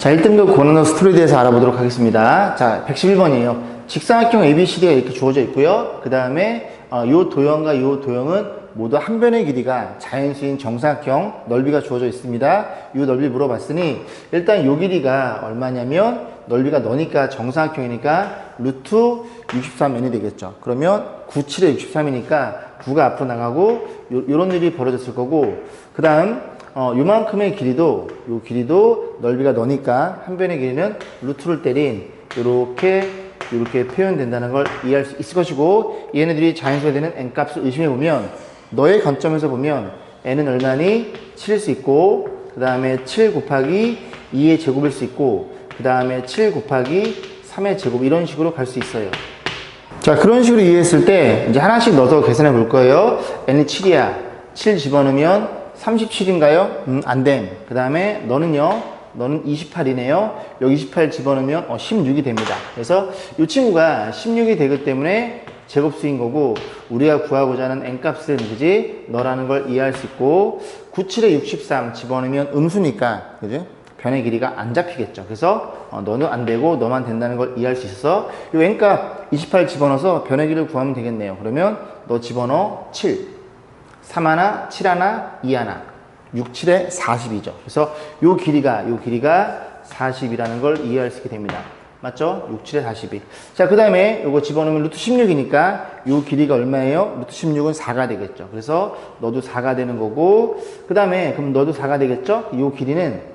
자, 1등급 고난도 스토리에 대해서 알아보도록 하겠습니다. 자, 111번이에요. 직사각형 ABCD가 이렇게 주어져 있고요. 그 다음에 요 도형과 요 도형은 모두 한 변의 길이가 자연수인 정사각형 넓이가 주어져 있습니다. 요 넓이 물어봤으니 일단 요 길이가 얼마냐면 넓이가 너니까 정사각형이니까 루트 63n이 되겠죠. 그러면 97에 63이니까 9가 앞으로 나가고 요런 일이 벌어졌을 거고, 그 다음 요만큼의 길이도, 요 길이도 넓이가 너니까 한 변의 길이는 루트를 때린 요렇게 표현된다는 걸 이해할 수 있을 것이고, 얘네들이 자연수가 되는 n값을 의심해 보면 너의 관점에서 보면 n은 얼마니? 7일 수 있고, 그 다음에 7 곱하기 2의 제곱일 수 있고, 그 다음에 7 곱하기 3의 제곱, 이런 식으로 갈 수 있어요. 자, 그런 식으로 이해했을 때 이제 하나씩 넣어서 계산해 볼 거예요. n이 7이야. 7 집어넣으면 37인가요? 안 됨. 그 다음에 너는요? 너는 28이네요. 여기 28 집어넣으면 16이 됩니다. 그래서 이 친구가 16이 되기 때문에 제곱수인 거고, 우리가 구하고자 하는 n값은 그지? 너라는 걸 이해할 수 있고, 97에 63 집어넣으면 음수니까 그지? 변의 길이가 안 잡히겠죠. 그래서 너는 안 되고 너만 된다는 걸 이해할 수 있어서 이 n값 28 집어넣어서 변의 길이를 구하면 되겠네요. 그러면 너 집어넣어 7, 3 하나, 7 하나, 2 하나, 6, 7에 40이죠. 그래서 요 길이가 40이라는 걸 이해할 수 있게 됩니다. 맞죠? 6, 7에 42. 자, 그 다음에 요거 집어넣으면 루트 16이니까 요 길이가 얼마예요? 루트 16은 4가 되겠죠. 그래서 너도 4가 되는 거고, 그 다음에 그럼 너도 4가 되겠죠? 요 길이는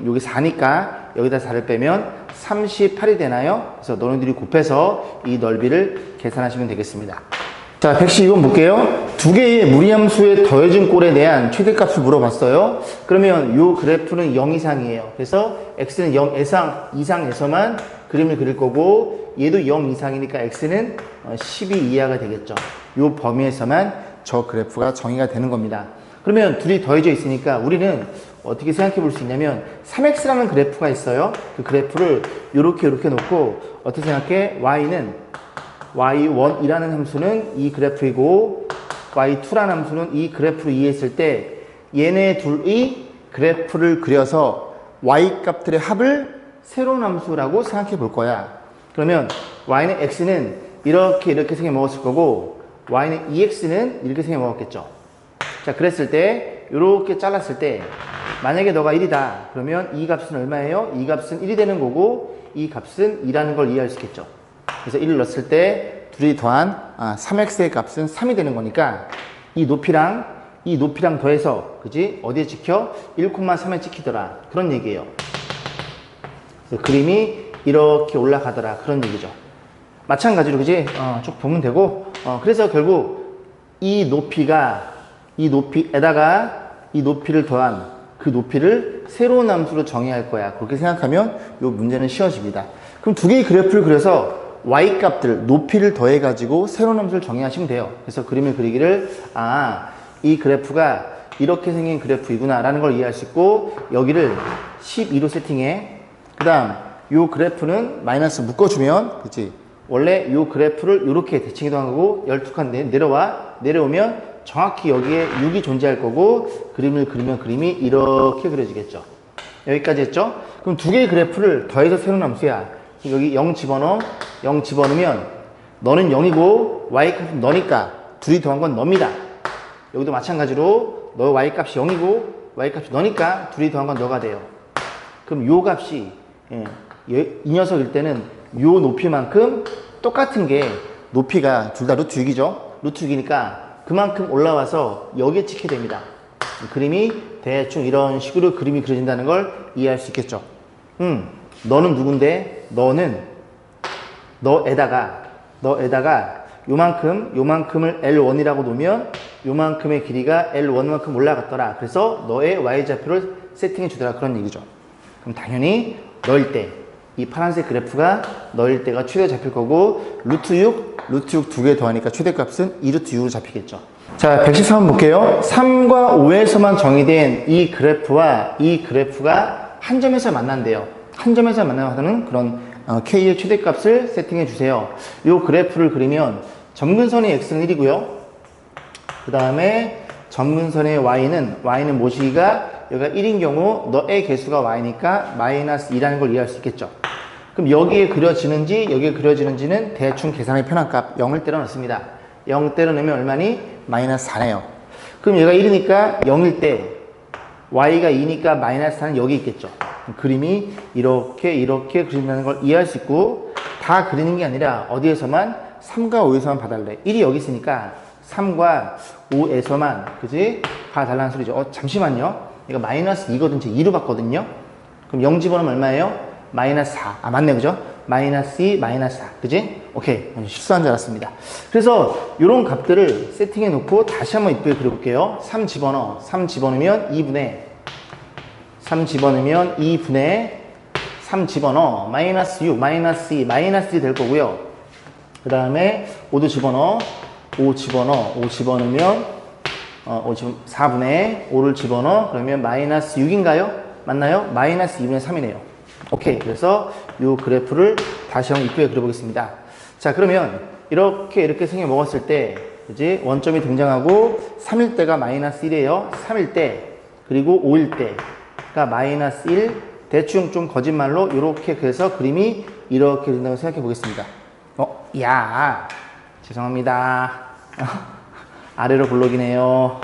여기 4니까 여기다 4를 빼면 38이 되나요? 그래서 너네들이 곱해서 이 넓이를 계산하시면 되겠습니다. 자, 112번 볼게요. 두 개의 무리함수의 더해진 꼴에 대한 최대값을 물어봤어요. 그러면 이 그래프는 0 이상이에요. 그래서 x는 0 이상에서만 그림을 그릴 거고, 얘도 0 이상이니까 x는 12 이하가 되겠죠. 이 범위에서만 저 그래프가 정의가 되는 겁니다. 그러면 둘이 더해져 있으니까 우리는 어떻게 생각해 볼 수 있냐면 3x라는 그래프가 있어요. 그 그래프를 이렇게 놓고 어떻게 생각해? y1이라는 함수는 이 그래프이고 y2라는 함수는 이 그래프를 이해했을 때 얘네 둘의 그래프를 그려서 y 값들의 합을 새로운 함수라고 생각해 볼 거야. 그러면 y는 x는 이렇게 생겨 먹었을 거고, y는 2x는 이렇게 생겨 먹었겠죠. 자, 그랬을 때 이렇게 잘랐을 때 만약에 너가 1이다 그러면 이 값은 얼마예요? 이 값은 1이 되는 거고, 이 값은 2라는 걸 이해할 수 있겠죠. 그래서 1을 넣었을 때 둘이 더한 3x의 값은 3이 되는 거니까 이 높이랑 더해서 그지? 어디에 찍혀? 1,3에 찍히더라, 그런 얘기예요. 그래서 그림이 이렇게 올라가더라, 그런 얘기죠. 마찬가지로 그지? 쭉 보면 되고, 그래서 결국 이 높이에다가 이 높이를 더한 그 높이를 새로운 함수로 정의할 거야. 그렇게 생각하면 이 문제는 쉬워집니다. 그럼 두 개의 그래프를 그려서 y 값들, 높이를 더해가지고 새로운 함수를 정의하시면 돼요. 그래서 그림을 그리기를, 이 그래프가 이렇게 생긴 그래프이구나 라는 걸 이해할 수 있고, 여기를 12로 세팅해. 그 다음 이 그래프는 마이너스 묶어주면, 그치? 원래 이 그래프를 이렇게 대칭해도 한 거고, 12칸 내려오면 정확히 여기에 6이 존재할 거고, 그림을 그리면 그림이 이렇게 그려지겠죠. 여기까지 했죠? 그럼 두 개의 그래프를 더해서 새로운 함수야. 여기 0 집어넣으면 너는 0이고 y값은 너니까 둘이 더한 건 너입니다. 여기도 마찬가지로 너 y값이 0이고 y값이 너니까 둘이 더한 건 너가 돼요. 그럼 요 값이 이 녀석일 때는 요 높이만큼 똑같은 게, 높이가 둘 다 루트 6이죠. 루트 6이니까 그만큼 올라와서 여기에 찍게 됩니다. 그림이 대충 이런 식으로 그림이 그려진다는 걸 이해할 수 있겠죠. 너는 누군데? 너에다가 요만큼을 L1이라고 놓으면 요만큼의 길이가 L1만큼 올라갔더라. 그래서 너의 y좌표를 세팅해 주더라, 그런 얘기죠. 그럼 당연히 너일 때, 이 파란색 그래프가 너일 때가 최대 잡힐 거고, 루트 6 두 개 더하니까 최대값은 2루트 6으로 잡히겠죠. 자, 113번 볼게요. 3과 5에서만 정의된 이 그래프와 이 그래프가 한 점에서 만난대요. 한 점에서 만나는 그런 K의 최대값을 세팅해 주세요. 이 그래프를 그리면 점근선의 x는 1이고요. 그 다음에 점근선의 y는 모시기가 여기가 1인 경우 너의 개수가 y니까 마이너스 2라는 걸 이해할 수 있겠죠. 그럼 여기에 그려지는지 여기에 그려지는지는 대충 계산하기 편한 값 0을 때려 넣습니다. 0 때려 넣으면 얼마니? 마이너스 4네요. 그럼 얘가 1이니까 0일 때 y가 2니까 마이너스 4는 여기 있겠죠. 그림이 이렇게 그린다는 걸 이해할 수 있고, 다 그리는 게 아니라 어디에서만 3과 5에서만 봐달래. 1이 여기 있으니까 3과 5에서만 그지? 봐달라는 소리죠. 잠시만요. 이거 마이너스 2거든. 제 2로 봤거든요. 그럼 0 집어넣으면 얼마예요? 마이너스 4. 맞네, 그죠? 마이너스 2, 마이너스 4. 그지? 오케이. 실수한 줄 알았습니다. 그래서 이런 값들을 세팅해 놓고 다시 한번 이쁘게 그려볼게요. 3 집어넣어. 3 집어넣으면 2분의 3 집어넣으면 2분의 3 집어넣어. 마이너스 6, 마이너스 2, 마이너스 2 될 거고요. 그 다음에 5도 집어넣어. 5 집어넣어. 5 집어넣으면 4분의 5를 집어넣어. 그러면 마이너스 6인가요? 맞나요? 마이너스 2분의 3이네요. 오케이. 그래서 이 그래프를 다시 한번 이쁘게 그려보겠습니다. 자, 그러면 이렇게 생겨 먹었을 때, 그지? 원점이 등장하고 3일 때가 마이너스 1이에요. 3일 때, 그리고 5일 때가 마이너스 1. 대충 좀 거짓말로 이렇게 그래서 그림이 이렇게 된다고 생각해 보겠습니다. 죄송합니다. 아래로 블록이네요.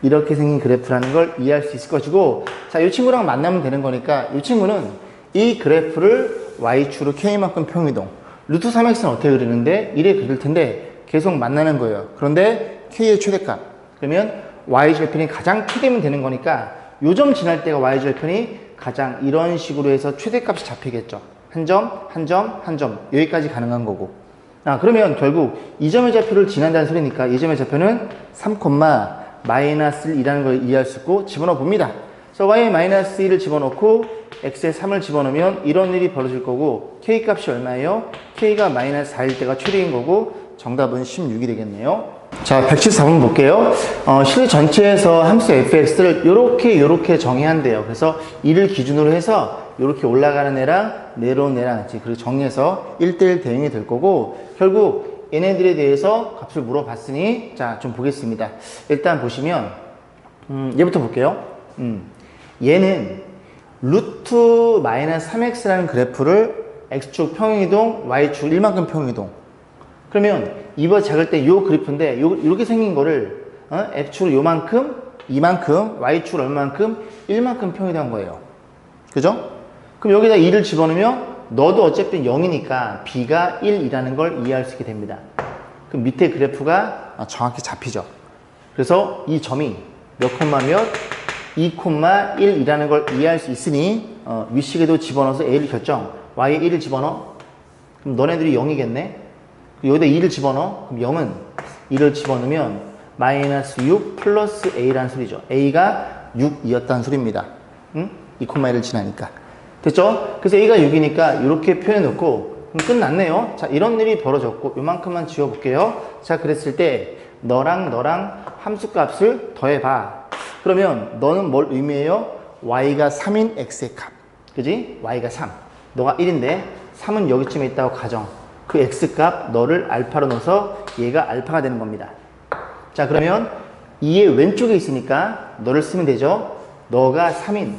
이렇게 생긴 그래프라는 걸 이해할 수 있을 것이고, 자, 이 친구랑 만나면 되는 거니까 이 친구는 이 그래프를 y축으로 k만큼 평이동, 루트 3x는 어떻게 그리는데 1에 그릴 텐데 계속 만나는 거예요. 그런데 k의 최대값, 그러면 y절편이 가장 크게면 되는 거니까 요 점 지날 때가 y절편이 가장 이런 식으로 해서 최대값이 잡히겠죠. 한 점, 여기까지 가능한 거고. 그러면 결국 이 점의 좌표를 지난다는 소리니까 이 점의 좌표는 3, 마이너스 1이라는 걸 이해할 수 있고 집어넣어 봅니다. 그래서 y에 마이너스 1을 집어넣고 x에 3을 집어넣으면 이런 일이 벌어질 거고, k 값이 얼마예요? k가 마이너스 4일 때가 최대인 거고, 정답은 16이 되겠네요. 자, 114번 볼게요. 실내 전체에서 함수 fx를 요렇게 정의한대요. 그래서 이를 기준으로 해서 요렇게 올라가는 애랑 내려오는 애랑 그리고 정리해서 1대1 대응이 될 거고, 결국 얘네들에 대해서 값을 물어봤으니 자, 좀 보겠습니다. 일단 보시면 얘부터 볼게요. 얘는 루트 마이너스 3x라는 그래프를 x축 평이동, y축 1만큼 평이동. 그러면 이거 작을 때 요 그래프인데 이렇게 생긴 거를 x축으로 요만큼, 이만큼, y축으로 얼마만큼, 1만큼 평이동한 거예요. 그죠? 그럼 여기다 2를 집어넣으면 너도 어차피 0이니까 b가 1이라는 걸 이해할 수 있게 됩니다. 그럼 밑에 그래프가 정확히 잡히죠. 그래서 이 점이 몇 콤마 몇, 2,1이라는 걸 이해할 수 있으니 위식에도 집어넣어서 a를 결정, y에 1을 집어넣어. 그럼 너네들이 0이겠네. 여기다 2를 집어넣어. 그럼 0은 2를 집어넣으면 마이너스 6 플러스 a라는 소리죠. a가 6이었다는 소리입니다. 2,1을 지나니까. 됐죠? 그래서 a가 6이니까 이렇게 표현해 놓고 그럼 끝났네요. 자, 이런 일이 벌어졌고 요만큼만 지워볼게요. 자, 그랬을 때 너랑 함수값을 더해봐. 그러면 너는 뭘 의미해요? y가 3인 x의 값. 그지? y가 3. 너가 1인데 3은 여기쯤에 있다고 가정. 그 x값 너를 알파로 넣어서 얘가 알파가 되는 겁니다. 자, 그러면 2의 왼쪽에 있으니까 너를 쓰면 되죠. 너가 3인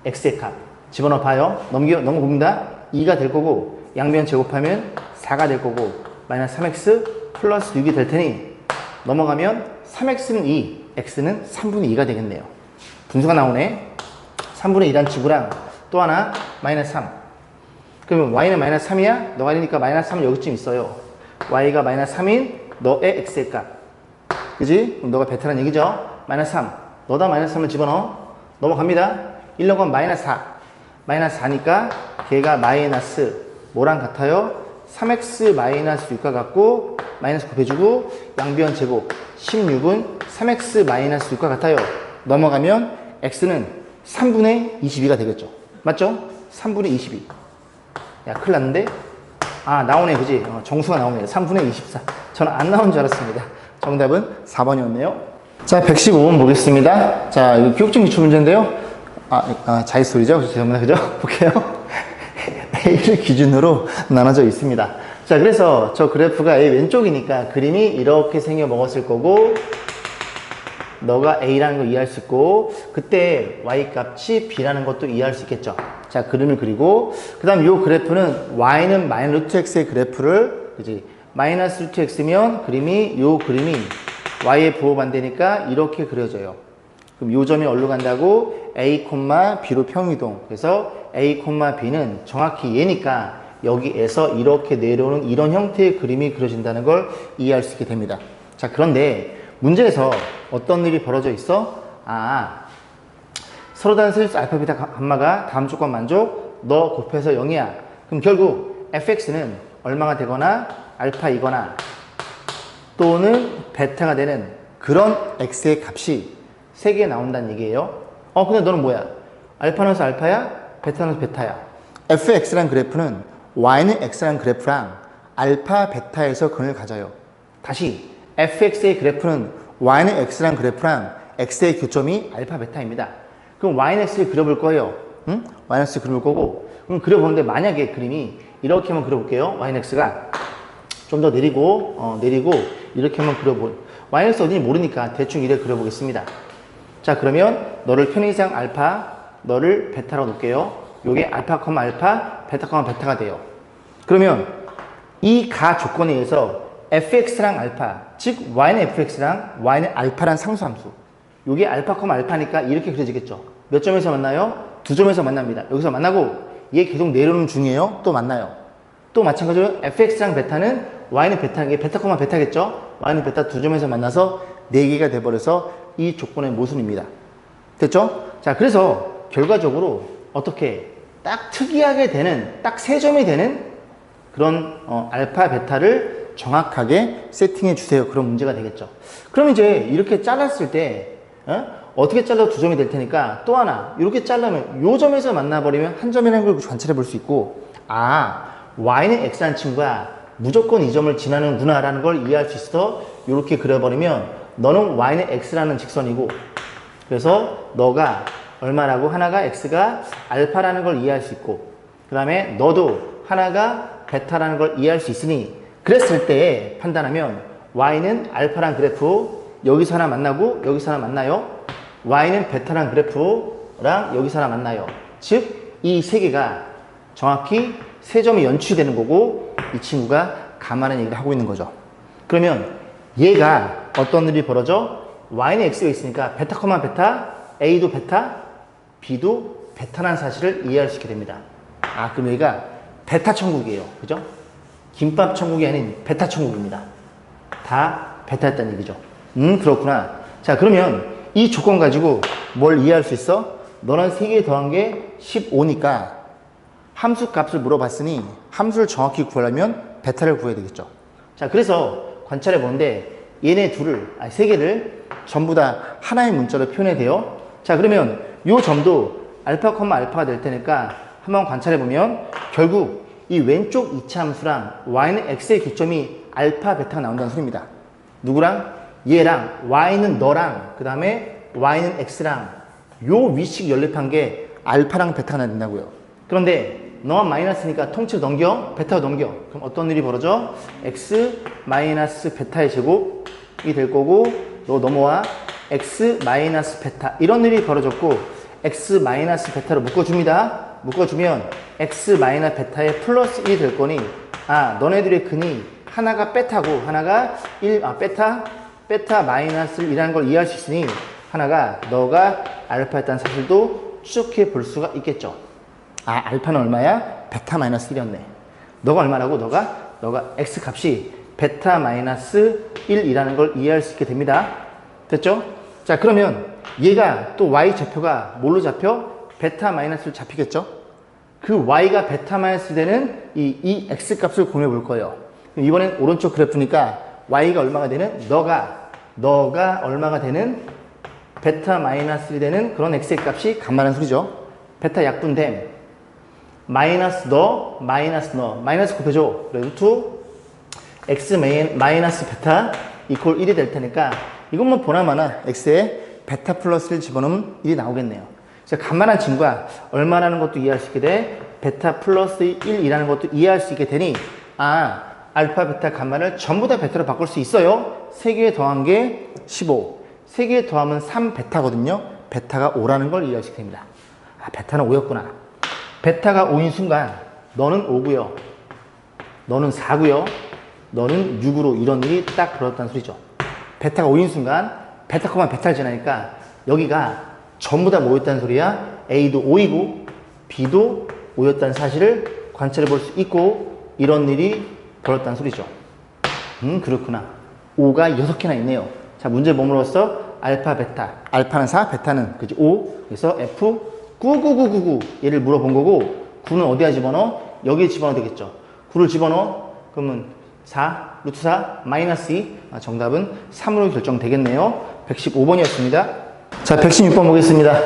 x의 값 집어넣어 봐요. 넘겨봅니다. 2가 될 거고 양변 제곱하면 4가 될 거고 마이너스 3x 플러스 6이 될 테니 넘어가면 3x는 2, x는 3분의 2가 되겠네요. 분수가 나오네. 3분의 2란 친구랑 또 하나 마이너스 3. 그러면 y는 마이너스 3이야? 너가 1이니까 마이너스 3은 여기쯤 있어요. y가 마이너스 3인 너의 x의 값. 그지? 그럼 너가 베테랑 얘기죠? 마이너스 3. 너다 마이너스 3을 집어넣어. 넘어갑니다. 1 넣으면 마이너스 4. 마이너스 4니까 걔가 마이너스 뭐랑 같아요? 3x 마이너스 6과 같고 마이너스 곱해주고 양변 제곱 16은 3x 마이너스 6과 같아요. 넘어가면 x는 3분의 22가 되겠죠. 맞죠? 3분의 22. 야, 큰일 났는데? 나오네, 그지? 정수가 나오네요. 3분의 24. 저는 안 나온 줄 알았습니다. 정답은 4번이었네요. 자, 115번 보겠습니다. 자, 이거 기억증 기출 문제인데요. 자릿소리죠? 죄송합니다. 그죠? 볼게요. A를 기준으로 나눠져 있습니다. 자, 그래서 저 그래프가 A 왼쪽이니까 그림이 이렇게 생겨 먹었을 거고, 너가 A라는 걸 이해할 수 있고 그때 Y 값이 B라는 것도 이해할 수 있겠죠. 자, 그림을 그리고 그 다음 요 그래프는 Y는 마이너스 루트 X의 그래프를 그지 마이너스 루트 X면 요 그림이 Y의 부호 반대니까 이렇게 그려져요. 그럼 요 점이 어디로 간다고? A, B로 평이동. 그래서 A, B는 정확히 얘니까 여기에서 이렇게 내려오는 이런 형태의 그림이 그려진다는 걸 이해할 수 있게 됩니다. 자, 그런데 문제에서 어떤 일이 벌어져 있어? 서로 다른 세일수 알파, 베타, 감마가 다음 조건 만족, 너 곱해서 0이야. 그럼 결국 fx는 얼마가 되거나 알파이거나 또는 베타가 되는 그런 x의 값이 3개 나온다는 얘기예요. 근데 너는 뭐야? 알파는 알파야? 베타는 베타야. fx란 그래프는 y는 x란 그래프랑 알파, 베타에서 근을 가져요. 다시 fx의 그래프는 y는 x란 그래프랑 x의 교점이 알파, 베타입니다. 그럼 y는 x를 그려볼 거예요. 응? y는 x 그려볼 거고 그럼 그려보는데 만약에 그림이 이렇게 한번 그려볼게요. y는 x가 좀 더 내리고 이렇게 한번 그려볼 y는 x 어딘지 모르니까 대충 이렇게 그려보겠습니다. 자, 그러면 너를 편의상 알파, 너를 베타라고 놓을게요. 요게 알파, 알파, 베타, 베타가 돼요. 그러면 이 가 조건에 의해서 fx랑 알파, 즉 y는 fx랑 y는 알파란 상수함수. 요게 알파, 알파니까 이렇게 그려지겠죠. 몇 점에서 만나요? 두 점에서 만납니다. 여기서 만나고 얘 계속 내려오는 중이에요. 또 만나요. 또 마찬가지로 fx랑 베타는 y는 베타, 이게 베타, 베타겠죠. y는 베타 두 점에서 만나서 4개가 돼버려서 이 조건의 모순입니다. 됐죠? 자, 그래서 결과적으로 어떻게 딱 특이하게 되는 딱 3점이 되는 그런 알파, 베타를 정확하게 세팅해 주세요. 그런 문제가 되겠죠. 그럼 이제 이렇게 잘랐을 때 어떻게 잘라도 2점이 될 테니까 또 하나 이렇게 자르면 요 점에서 만나버리면 한 점이라는 걸 관찰해 볼 수 있고 y는 x라는 친구가 무조건 이 점을 지나는구나 라는 걸 이해할 수 있어. 이렇게 그려버리면 너는 y는 x라는 직선이고 그래서 너가 얼마라고 하나가 x가 알파라는 걸 이해할 수 있고 그 다음에 너도 하나가 베타라는 걸 이해할 수 있으니 그랬을 때 판단하면 y는 알파란 그래프 여기서 하나 만나고 여기서 하나 만나요. y는 베타란 그래프랑 여기서 하나 만나요. 즉 이 3개가 정확히 3점이 연출되는 거고 이 친구가 가만한 얘기를 하고 있는 거죠. 그러면 얘가 어떤 일이 벌어져? y는 x가 있으니까 베타, 베타, a도 베타, b도 베타라는 사실을 이해할 수 있게 됩니다. 그럼 여기가 베타 천국이에요. 그죠? 김밥 천국이 아닌 베타 천국입니다. 다 베타였다는 얘기죠. 그렇구나. 자, 그러면 이 조건 가지고 뭘 이해할 수 있어? 너는 3개 더한 게 15니까 함수 값을 물어봤으니 함수를 정확히 구하려면 베타를 구해야 되겠죠. 자, 그래서 관찰해 보는데 얘네 3개를 전부 다 하나의 문자로 표현해야 돼요. 자, 그러면 요 점도 알파, 알파가 될 테니까 한번 관찰해 보면 결국 이 왼쪽 이차 함수랑 y는 x의 교점이 알파, 베타가 나온다는 소리입니다. 누구랑? 얘랑 y는 너랑 그 다음에 y는 x랑 요 위식 연립한 게 알파랑 베타가 된다고요. 그런데 너가 마이너스니까 통째로 넘겨, 베타로 넘겨. 그럼 어떤 일이 벌어져? x 마이너스 베타의 제곱이 될 거고 너 넘어와 x 마이너스 베타 이런 일이 벌어졌고 x 마이너스 베타로 묶어줍니다. 묶어주면 x 마이너스 베타의 플러스 1이 될 거니 너네들의 근이 하나가 베타고 하나가 베타 마이너스 1이라는 걸 이해할 수 있으니 하나가 너가 알파였다는 사실도 추적해 볼 수가 있겠죠. 알파는 얼마야? 베타 마이너스 1이었네. 너가 얼마라고? 너가 x 값이 베타 마이너스 1이라는 걸 이해할 수 있게 됩니다. 됐죠? 자, 그러면 얘가 또 y 좌표가 뭘로 잡혀? 베타 마이너스로 잡히겠죠? 그 y가 베타 마이너스 되는 이 x 값을 공유해 볼 거예요. 이번엔 오른쪽 그래프니까 y가 얼마가 되는? 너가 얼마가 되는? 베타 마이너스 1이 되는 그런 x의 값이 간만한 소리죠. 베타 약분됨. 마이너스 마이너스 곱해줘. 그래도 x 마이너스 베타 이퀄 1이 될 테니까 이것만 보나마나 x에 베타 플러스 1 집어넣으면 1이 나오겠네요. 그래서 간만한 친구가 얼마라는 것도 이해할 수 있게 돼. 베타 플러스 1이라는 것도 이해할 수 있게 되니 알파, 베타, 감마를 전부 다 베타로 바꿀 수 있어요. 3개 더한 게 15. 3개 더하면 3베타거든요. 베타가 5라는 걸 이해하시게 됩니다. 아, 베타는 5였구나. 베타가 5인 순간 너는 5고요. 너는 4고요. 너는 6으로 이런 일이 딱 벌어졌다는 소리죠. 베타가 5인 순간 베타, 베타를 지나니까 여기가 전부 다 모였다는 소리야. A도 5이고 B도 5였다는 사실을 관찰해 볼 수 있고 이런 일이 벌어졌다는 소리죠. 그렇구나. 5가 6개나 있네요. 자, 문제 뭐 물었어? 알파, 베타. 알파는 4, 베타는 그지 5. 그래서 F 99999 얘를 물어본 거고 9는 어디에 집어넣어? 여기에 집어넣어야 되겠죠. 9를 집어넣어? 그러면 4, 루트 4, 마이너스 2. 정답은 3으로 결정되겠네요. 115번이었습니다. 자, 116번 보겠습니다.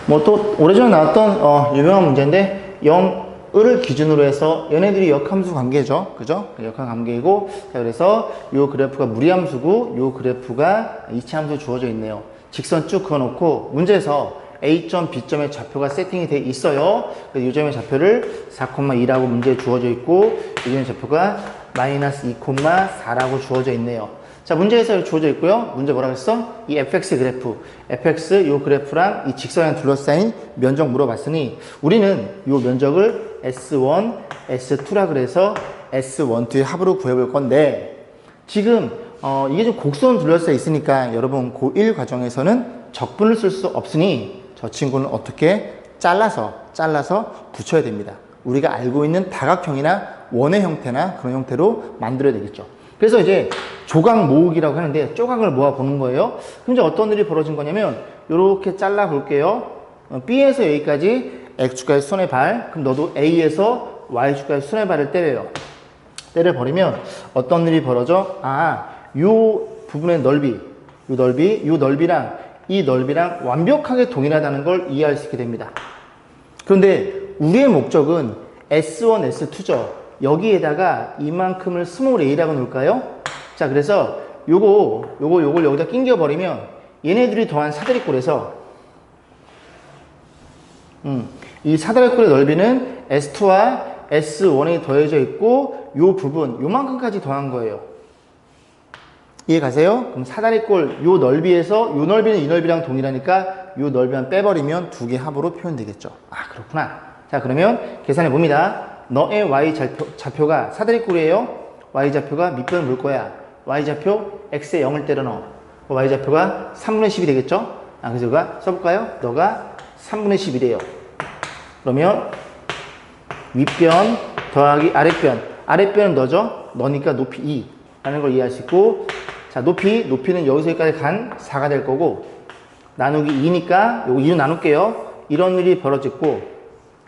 뭐 또 오래전에 나왔던 유명한 문제인데 0을 기준으로 해서 얘네들이 역함수 관계죠. 그죠? 역함 관계이고, 자, 그래서 요 그래프가 무리함수고 요 그래프가 이치함수 주어져 있네요. 직선 쭉 그어놓고 문제에서 A점, B점의 좌표가 세팅이 돼 있어요. 이 점의 좌표를 4,2라고 문제에 주어져 있고 이 점의 좌표가 마이너스 2,4라고 주어져 있네요. 자, 문제에서 주어져 있고요. 문제 뭐라고 했어? 이 fx 그래프, fx 요 그래프랑 이 직선이랑 둘러싸인 면적 물어봤으니 우리는 요 면적을 S1, S2라 그래서 S1, 2의 합으로 구해볼 건데 지금 이게 좀 곡선 둘러싸여 있으니까 여러분 고1 과정에서는 적분을 쓸 수 없으니 저 친구는 어떻게 잘라서 붙여야 됩니다. 우리가 알고 있는 다각형이나 원의 형태나 그런 형태로 만들어야 되겠죠. 그래서 이제 조각 모으기라고 하는데 조각을 모아 보는 거예요. 그럼 이제 어떤 일이 벌어진 거냐면 이렇게 잘라 볼게요. B에서 여기까지 X축까지 손의 발. 그럼 너도 A에서 Y축까지 손의 발을 때려요. 때려버리면 어떤 일이 벌어져? 요 부분의 넓이, 요 넓이랑 이 넓이랑 완벽하게 동일하다는 걸 이해할 수 있게 됩니다. 그런데 우리의 목적은 S1, S2죠. 여기에다가 이만큼을 스몰 a라고 놓을까요? 자, 그래서 요걸 여기다 낑겨버리면 얘네들이 더한 사다리꼴에서 이 사다리꼴의 넓이는 S2와 S1이 더해져 있고 요 부분 요만큼까지 더한 거예요. 이해 가세요? 그럼 사다리꼴 요 넓이에서 요 넓이는 이 넓이랑 동일하니까 요 넓이만 빼버리면 두 개 합으로 표현되겠죠. 그렇구나. 자, 그러면 계산해 봅니다. 너의 y좌표가 사다리꼴이에요. y좌표가 밑변을 물 거야. y좌표 x에 0을 때려 넣어. y좌표가 3분의 10이 되겠죠? 그래서 우리가 써볼까요? 너가 3분의 10이래요. 그러면 윗변 더하기 아랫변은 너죠? 너니까 높이 2 라는 걸 이해할 수 있고, 자, 높이는 여기서 여기까지 간 4가 될 거고, 나누기 2니까 요거 2로 나눌게요. 이런 일이 벌어졌고,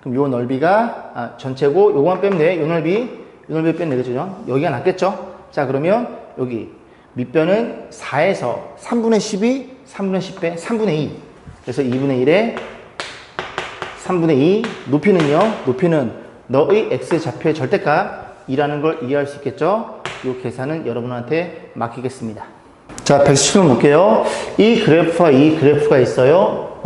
그럼 요 넓이가 전체고 요거만 빼면 돼. 요 넓이 빼면 되겠죠. 여기가 낫겠죠. 자, 그러면 여기 밑변은 4에서 3분의 10이 3분의 10 빼 3분의 2. 그래서 2분의 1에 3분의 2. 높이는 너의 x 좌표의 절대값이라는 걸 이해할 수 있겠죠. 요 계산은 여러분한테 맡기겠습니다. 자, 117번 볼게요. 이 그래프와 이 그래프가 있어요.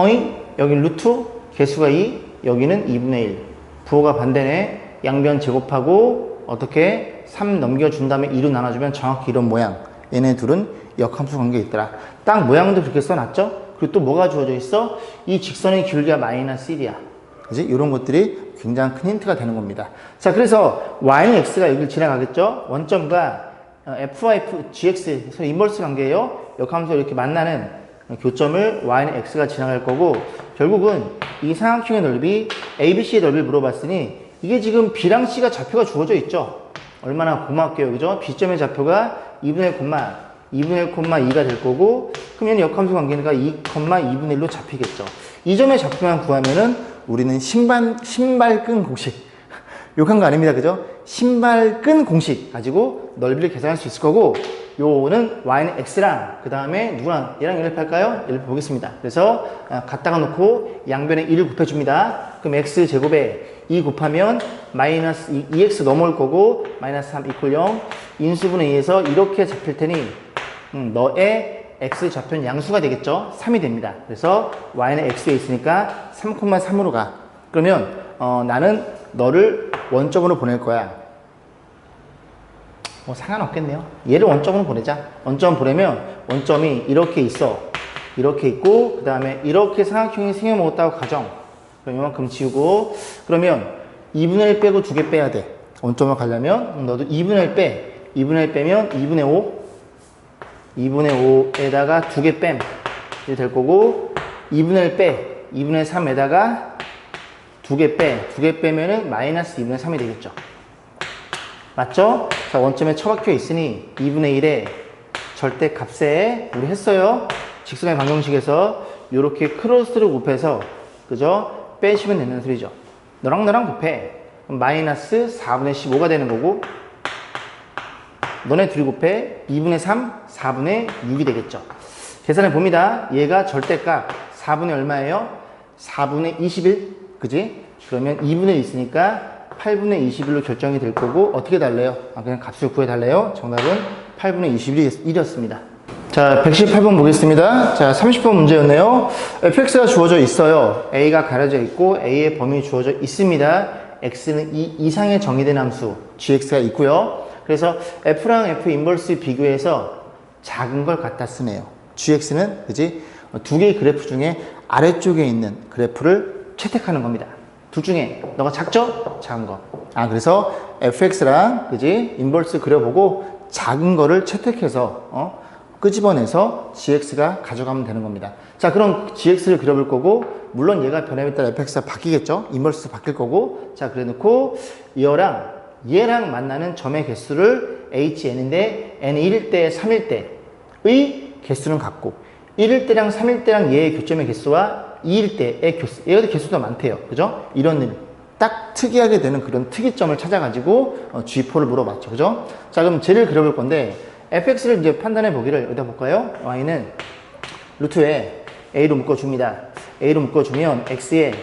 여기 루트 개수가 2, 여기는 2분의 1. 부호가 반대네. 양변 제곱하고 어떻게 3 넘겨준 다음에 2로 나눠주면 정확히 이런 모양. 얘네 둘은 역함수 관계에 있더라. 딱 모양도 그렇게 써놨죠? 그리고 또 뭐가 주어져 있어? 이 직선의 기울기가 마이너스 1이야. 그지? 이런 것들이 굉장히 큰 힌트가 되는 겁니다. 자, 그래서 y는 x가 여기를 지나가겠죠? 원점과 f와 gx, 서로 인버스 관계예요. 역함수 이렇게 만나는 교점을 y는 x가 지나갈 거고, 결국은 이 삼각형의 넓이, ABC의 넓이를 물어봤으니 이게 지금 B랑 C가 좌표가 주어져 있죠. 얼마나 고맙게요. 그죠? B점의 좌표가 2분의 2가 될 거고, 그럼 얘는 역함수 관계니까 2,2분의 1로 잡히겠죠. 이 점의 좌표만 구하면은 우리는 신발끈 공식. 욕한 거 아닙니다. 그죠? 신발끈 공식 가지고 넓이를 계산할 수 있을 거고, 요는 y는 x랑 그 다음에 누구랑 얘랑 연립할까요? 연립해 보겠습니다. 그래서 갖다가 놓고 양변에 1을 곱해줍니다. 그럼 x 제곱에 2 곱하면 마이너스 2x 넘어올 거고 마이너스 3 이퀄 0. 인수분해 2에서 이렇게 잡힐 테니 너의 x 좌표는 양수가 되겠죠. 3이 됩니다. 그래서 y는 x에 있으니까 3,3으로 가. 그러면 나는 너를 원점으로 보낼 거야. 뭐 상관없겠네요. 얘를 원점으로 보내자. 원점 보내면 원점이 이렇게 있어. 이렇게 있고, 그 다음에 이렇게 삼각형이 생겨먹었다고 가정. 그럼 이만큼 지우고, 그러면 2분의 1 빼고 2개 빼야 돼. 원점을 가려면, 너도 2분의 1 빼. 2분의 1 빼면 2분의 5. 2분의 5에다가 2개 뺨. 이렇게 될 거고, 2분의 1 빼. 2분의 3에다가 2개 빼. 2개 빼면은 마이너스 2분의 3이 되겠죠. 맞죠? 자, 원점에 처박혀 있으니 2분의 1에 절대값에 우리 했어요. 직선의 방정식에서 이렇게 크로스를 곱해서, 그죠? 빼시면 되는 소리죠. 너랑 나랑 곱해. 그럼 마이너스 4분의 15가 되는 거고, 너네 둘이 곱해 2분의 3, 4분의 6이 되겠죠. 계산해 봅니다. 얘가 절대값 4분의 얼마예요? 4분의 21, 그지? 그러면 2분의 1 있으니까 8분의 21로 결정이 될 거고, 어떻게 달래요? 그냥 값을 구해달래요. 정답은 8분의 21이었습니다. 자, 118번 보겠습니다. 자, 30번 문제였네요. fx가 주어져 있어요. a가 가려져 있고 a의 범위 주어져 있습니다. x는 2 이상의 정의된 함수 gx가 있고요. 그래서 f랑 f 인버스 비교해서 작은 걸 갖다 쓰네요. gx는, 그지? 두 개의 그래프 중에 아래쪽에 있는 그래프를 채택하는 겁니다. 둘 중에 너가 작죠? 작은 거. 그래서 fx랑, 그지? 인버스 그려보고 작은 거를 채택해서 끄집어내서 gx가 가져가면 되는 겁니다. 자, 그럼 gx를 그려볼 거고, 물론 얘가 변함에 따라 fx가 바뀌겠죠? 인버스 바뀔 거고, 자, 그래 놓고 얘랑 만나는 점의 개수를 hn인데 n이 1일 때, 3일 때의 개수는 같고, 1일 때랑 3일 때랑 얘의 교점의 개수와 2일 때의 얘가 개수가 많대요. 그죠? 이런 일. 딱 특이하게 되는 그런 특이점을 찾아가지고 G4를 물어봤죠. 그죠? 자, 그럼 쟤를 그려볼 건데, fx를 이제 판단해 보기를 여기다 볼까요? y는 루트에 a로 묶어줍니다. a로 묶어주면 x에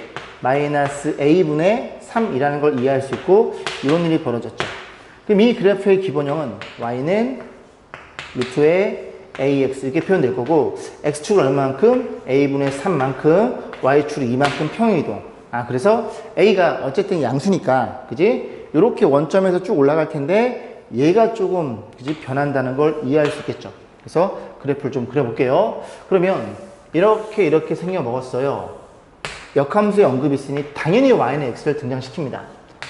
마이너스 a분의 3이라는 걸 이해할 수 있고, 이런 일이 벌어졌죠. 그럼 이 그래프의 기본형은 y는 루트에 ax 이렇게 표현될 거고, x축은 얼마만큼? a분의 3만큼, y축은 이만큼 평행이동. 그래서 a가 어쨌든 양수니까, 그지? 이렇게 원점에서 쭉 올라갈 텐데 얘가 조금, 그지? 변한다는 걸 이해할 수 있겠죠. 그래서 그래프를 좀 그려볼게요. 그러면 이렇게 생겨 먹었어요. 역함수의 언급이 있으니 당연히 y는 x를 등장시킵니다.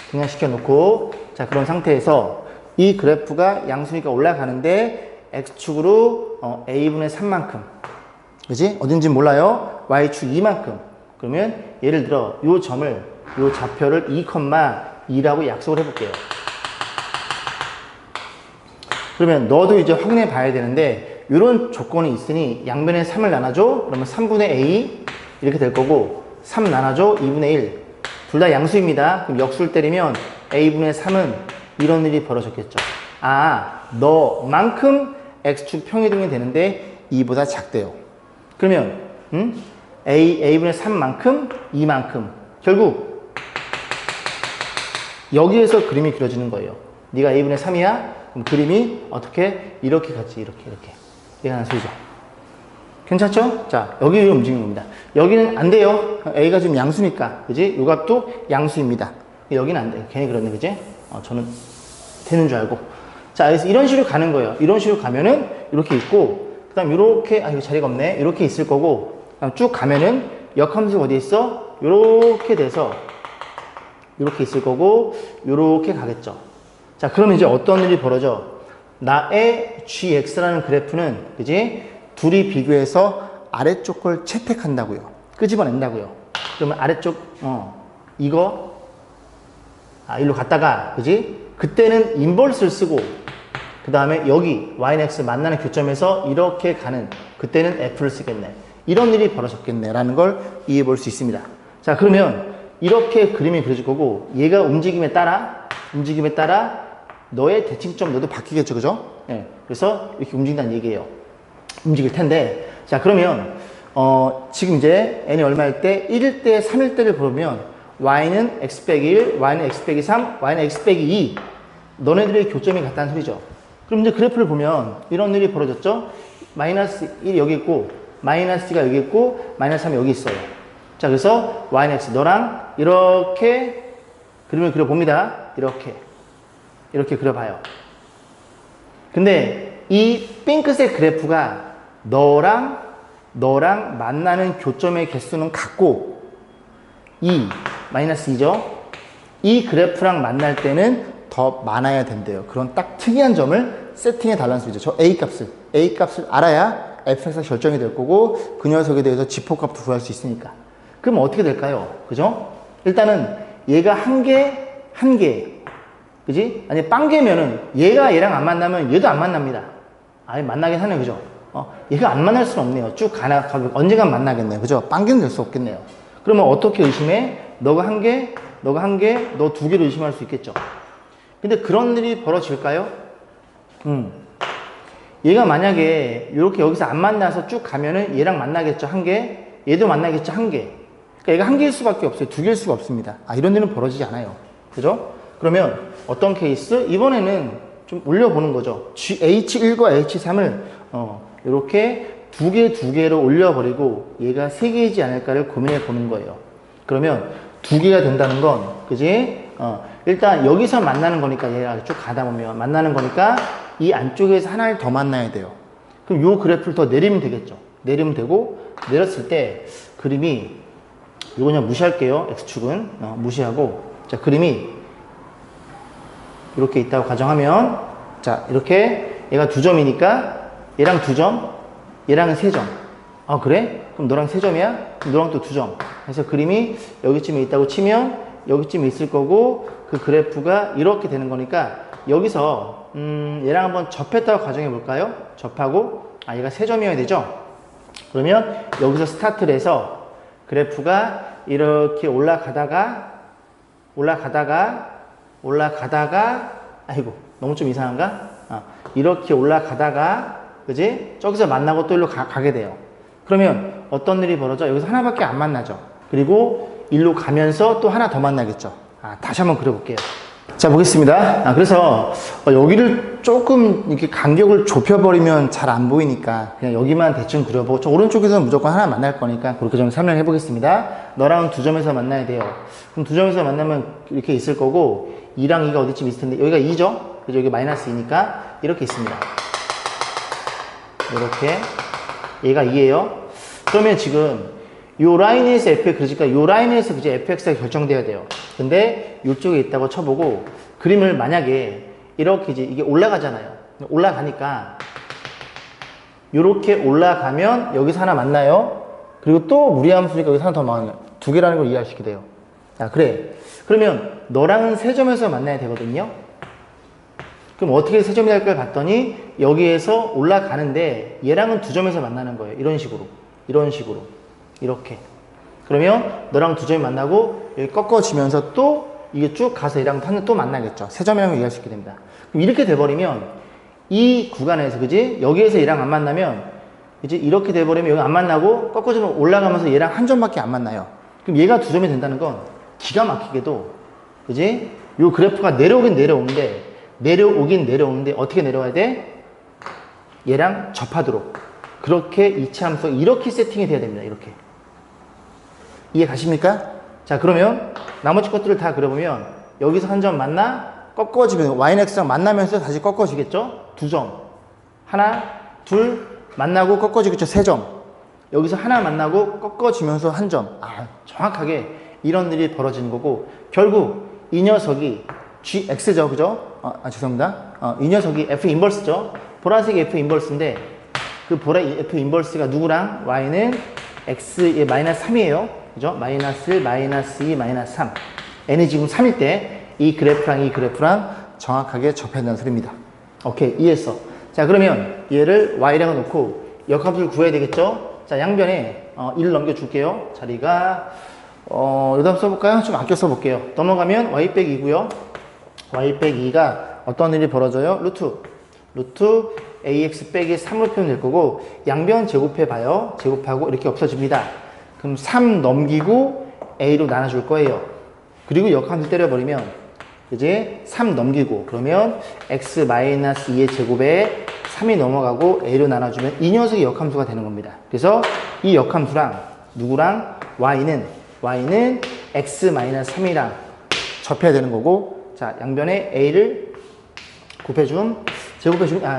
등장시켜 놓고, 자, 그런 상태에서 이 그래프가 양수니까 올라가는데 x축으로 a분의 3만큼, 그지? 어딘지 몰라요. y축 2만큼. 그러면 예를 들어 요 좌표를 2,2라고 약속을 해볼게요. 그러면 너도 이제 확인해 봐야 되는데, 이런 조건이 있으니 양변에 3을 나눠줘. 그러면 3분의 a 이렇게 될 거고, 3 나눠줘. 2분의 1. 둘 다 양수입니다. 그럼 역수를 때리면 a분의 3은 이런 일이 벌어졌겠죠. 너만큼 x축 평이동이 되는데 2보다 작대요. 그러면 a분의 3만큼 2만큼 결국 여기에서 그림이 그려지는 거예요. 네가 a분의 3이야? 그럼 그림이 어떻게? 이렇게 같이 이렇게 얘가 하는 소리죠. 괜찮죠? 자, 여기로 움직이는 겁니다. 여기는 안 돼요. a가 지금 양수니까, 그지? 요 값도 양수입니다. 여기는 안 돼요. 괜히 그러네, 그지? 저는 되는 줄 알고. 자, 그래서 이런 식으로 가는 거예요. 이런 식으로 가면은 이렇게 있고, 그 다음 이렇게, 이거 자리가 없네. 이렇게 있을 거고, 쭉 가면은 역함수가 어디 있어? 이렇게 돼서 이렇게 있을 거고, 이렇게 가겠죠. 자, 그러면 이제 어떤 일이 벌어져? 나의 gx라는 그래프는, 그지? 둘이 비교해서 아래쪽 걸 채택한다고요. 끄집어낸다고요. 그러면 아래쪽, 이거, 일로 갔다가, 그지? 그때는 인버스를 쓰고, 그 다음에 여기 y는 x 만나는 교점에서 이렇게 가는, 그때는 f를 쓰겠네. 이런 일이 벌어졌겠네 라는 걸 이해해 볼 수 있습니다. 자, 그러면 이렇게 그림이 그려질 거고, 얘가 움직임에 따라 너의 대칭점 너도 바뀌겠죠. 그죠? 예. 그래서 이렇게 움직인다는 얘기예요. 움직일 텐데, 자, 그러면 지금 이제 n이 얼마일 때? 1일 때, 3일 때를 보면 y는 x 빼기 1, y는 x 빼기 3, y는 x 빼기 2. 너네들의 교점이 같다는 소리죠. 그럼 이제 그래프를 보면 이런 일이 벌어졌죠? 마이너스 1이 여기 있고, 마이너스 2가 여기 있고, 마이너스 3이 여기 있어요. 자, 그래서 y는 x, 너랑 이렇게 그림을 그려봅니다. 이렇게 그려봐요. 근데 이 핑크색 그래프가 너랑 너랑 만나는 교점의 개수는 같고 2, 마이너스 2죠. 이 그래프랑 만날 때는 더 많아야 된대요. 그런 딱 특이한 점을 세팅해 달라는 소리죠. 저 A 값을 알아야 fx가 결정이 될 거고 그 녀석에 대해서 지포값도 구할 수 있으니까. 그럼 어떻게 될까요? 그죠? 일단은 얘가 한 개, 그지? 아니 빵개면은 얘가 얘랑 안 만나면 얘도 안 만납니다. 아예 만나긴 하네, 그죠? 얘가 안 만날 수는 없네요. 쭉 언젠간 만나겠네요. 그죠? 빵개는 될 수 없겠네요. 그러면 어떻게 의심해? 너가 한 개, 너가 한 개, 너 두 개를 의심할 수 있겠죠. 근데 그런 일이 벌어질까요? 얘가 만약에 이렇게 여기서 안 만나서 쭉 가면은 얘랑 만나겠죠, 한 개. 얘도 만나겠죠, 한 개. 그러니까 얘가 한 개일 수밖에 없어요. 두 개일 수가 없습니다. 이런 일은 벌어지지 않아요. 그죠? 그러면 어떤 케이스? 이번에는 좀 올려보는 거죠. H1과 H3을 이렇게 두 개로 올려버리고 얘가 세 개이지 않을까를 고민해 보는 거예요. 그러면 두 개가 된다는 건, 그지? 일단 여기서 만나는 거니까 얘가 쭉 가다 보면 만나는 거니까 이 안쪽에서 하나를 더 만나야 돼요. 그럼 요 그래프를 더 내리면 되겠죠. 내리면 되고 내렸을 때 그림이 이거 그냥 무시할게요. X축은 무시하고, 자, 그림이 이렇게 있다고 가정하면, 자, 이렇게 얘가 2점이니까 얘랑 2점, 얘랑은 3점. 그래? 그럼 너랑 3점이야? 그럼 너랑 또 2점. 그래서 그림이 여기쯤에 있다고 치면 여기쯤에 있을 거고 그 그래프가 이렇게 되는 거니까 여기서 얘랑 한번 접했다고 가정해 볼까요? 접하고 얘가 3점이어야 되죠? 그러면 여기서 스타트를 해서 그래프가 이렇게 올라가다가 아이고 너무 좀 이상한가? 이렇게 올라가다가, 그지? 저기서 만나고 또 일로 가게 돼요. 그러면 어떤 일이 벌어져? 여기서 하나밖에 안 만나죠. 그리고 일로 가면서 또 하나 더 만나겠죠. 다시 한번 그려볼게요. 자, 보겠습니다. 그래서 여기를 조금 이렇게 간격을 좁혀버리면 잘 안 보이니까 그냥 여기만 대충 그려보고, 저 오른쪽에서는 무조건 하나 만날 거니까 그렇게 좀 설명해 보겠습니다. 너랑 2점에서 만나야 돼요. 그럼 2점에서 만나면 이렇게 있을 거고 2랑 2가 어디쯤 있을 텐데 여기가 2죠? 그죠? 여기 마이너스 2니까 이렇게 있습니다. 이렇게 얘가 2예요. 그러면 지금 요 라인에서 fx, 그러니까 요 라인에서 그제 fx가 결정돼야 돼요. 근데 이쪽에 있다고 쳐보고 그림을 만약에 이렇게 이제 이게 올라가잖아요. 올라가니까 이렇게 올라가면 여기서 하나 만나요. 그리고 또 무리함수니까 여기서 하나 더 만나요. 두 개라는 걸 이해할 수 있게 돼요. 그래. 그러면 너랑은 3점에서 만나야 되거든요. 그럼 어떻게 3점이 될까 봤더니 여기에서 올라가는데 얘랑은 2점에서 만나는 거예요. 이런 식으로. 이렇게. 그러면 너랑 2점이 만나고 여기 꺾어지면서 또 이게 쭉 가서 얘랑 또 만나겠죠. 3점이라고 얘기할 수 있게 됩니다. 그럼 이렇게 돼버리면 이 구간에서, 그지? 여기에서 얘랑 안 만나면 이제 이렇게 돼버리면 여기 안 만나고 꺾어지면 올라가면서 얘랑 한 점밖에 안 만나요. 그럼 얘가 2점이 된다는 건 기가 막히게도, 그지? 요 그래프가 내려오긴 내려오는데 어떻게 내려와야 돼? 얘랑 접하도록. 그렇게 이차함수 이렇게 세팅이 돼야 됩니다. 이렇게. 이해 가십니까? 자, 그러면 나머지 것들을 다 그려보면 여기서 한 점 만나 꺾어지면 y는 x랑 만나면서 다시 꺾어지겠죠? 2점. 하나, 둘 만나고 꺾어지겠죠? 3점. 여기서 하나 만나고 꺾어지면서 한 점. 정확하게 이런 일이 벌어지는 거고 결국 이 녀석이 gx죠. 그죠? 죄송합니다. 이 녀석이 f 인버스죠. 보라색이 f 인버스인데 그 f 인버스가 누구랑? y는 x의 마이너스 3이에요. 그죠? 마이너스 1, 마이너스 2, 마이너스 3. n이 지금 3일 때 이 그래프랑 정확하게 접해낸다는 소리입니다. 오케이, 이해했어. 자, 그러면 얘를 y라고 놓고 역함수를 구해야 되겠죠? 자, 양변에 1을 넘겨줄게요. 자리가 여기다 한번 써볼까요? 좀 아껴 써볼게요. 넘어가면 y 빼기 2고요. y 빼기 2가 어떤 일이 벌어져요? 루트 ax 빼기 3으로 표현될 거고 양변 제곱해봐요. 제곱하고 이렇게 없어집니다. 그럼 3 넘기고 a로 나눠줄 거예요. 그리고 역함수 때려버리면 이제 3 넘기고 그러면 x-2의 제곱에 3이 넘어가고 a로 나눠주면 이 녀석이 역함수가 되는 겁니다. 그래서 이 역함수랑 누구랑? y는 x-3이랑 접해야 되는 거고, 자, 양변에 a를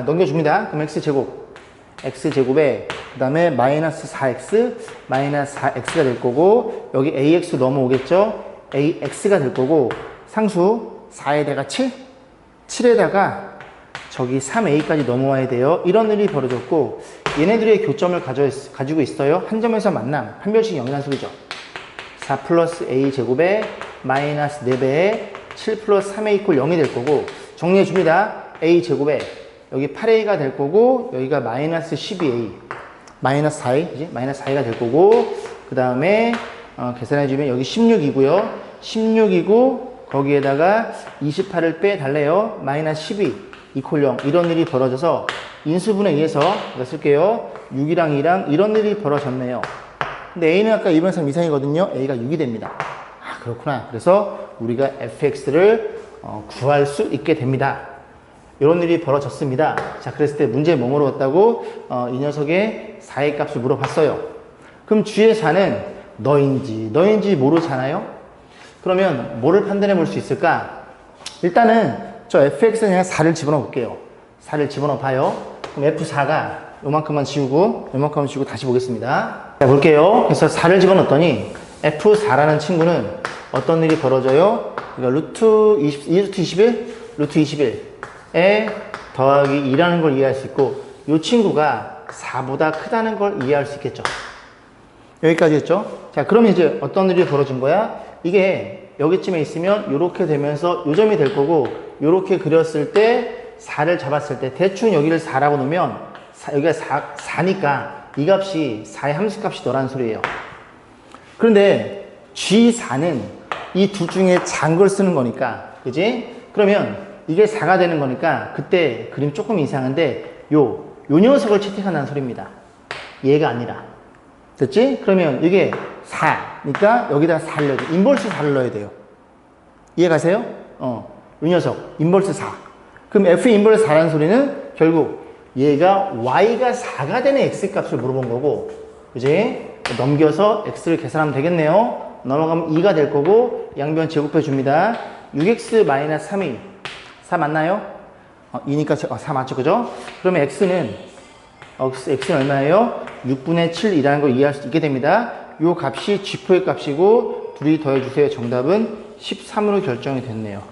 넘겨줍니다. 그럼 x제곱에 그 다음에 마이너스 4x, 마이너스 4x가 될 거고, 여기 ax 넘어오겠죠? ax가 될 거고, 상수 4에다가 7, 7에다가 저기 3a까지 넘어와야 돼요. 이런 일이 벌어졌고, 얘네들의 교점을 가지고 있어요. 한 점에서 만남, 판별식 영인한수이죠. 4 플러스 a 제곱에 마이너스 4배에 7 플러스 3a 이퀄 0이 될 거고, 정리해 줍니다. a 제곱에 여기 8a가 될 거고, 여기가 마이너스 12a, 마이너스 4a, 그지? 마이너스 4a가 될 거고, 그 다음에 계산해 주면 여기 16이고요. 16이고, 거기에다가 28을 빼달래요. 마이너스 12 이퀄 0. 이런 일이 벌어져서 인수분해 의해서 이거 쓸게요. 6이랑 2랑 이런 일이 벌어졌네요. 근데 a는 아까 2번 3 이상이거든요. a가 6이 됩니다. 아, 그렇구나. 그래서 우리가 fx를 구할 수 있게 됩니다. 이런 일이 벌어졌습니다. 자, 그랬을 때 문제 뭐 물어봤다고? 이 녀석의 4의 값을 물어봤어요. 그럼 주의 4는 너인지 모르잖아요? 그러면 뭐를 판단해 볼 수 있을까? 일단은 저 fx에 그냥 4를 집어넣어 볼게요. 4를 집어넣어 봐요. 그럼 f4가 요만큼만 지우고 요만큼만 지우고 다시 보겠습니다. 자, 볼게요. 그래서 4를 집어넣었더니 f4라는 친구는 어떤 일이 벌어져요? 그러니까 루트 21? 루트 21에 더하기 2라는 걸 이해할 수 있고, 이 친구가 4보다 크다는 걸 이해할 수 있겠죠. 여기까지 했죠? 자, 그러면 이제 어떤 일이 벌어진 거야? 이게 여기쯤에 있으면 이렇게 되면서 요점이 될 거고, 이렇게 그렸을 때 4를 잡았을 때 대충 여기를 4라고 놓으면 여기가 4니까 이 값이 4의 함수값이 너라는 소리예요. 그런데 G4는 이 둘 중에 작은 걸 쓰는 거니까, 그지? 그러면 이게 4가 되는 거니까 그때 그림 조금 이상한데 요 녀석을 채택한다는 소리입니다. 얘가 아니라. 됐지? 그러면 이게 4니까 여기다가 4를 넣어야 돼. 인버스 4를 넣어야 돼요. 이해가세요? 요 녀석 인버스 4. 그럼 f 인버스 4라는 소리는 결국 얘가 y가 4가 되는 x 값을 물어본 거고, 그지? 넘겨서 x를 계산하면 되겠네요. 넘어가면 2가 될 거고, 양변 제곱해 줍니다. 6x-3이 4 맞나요? 2니까 4 맞죠, 그죠? 그러면 x는 얼마예요? 6분의 7이라는 걸 이해할 수 있게 됩니다. 요 값이 G표의 값이고, 둘이 더해주세요. 정답은 13으로 결정이 됐네요.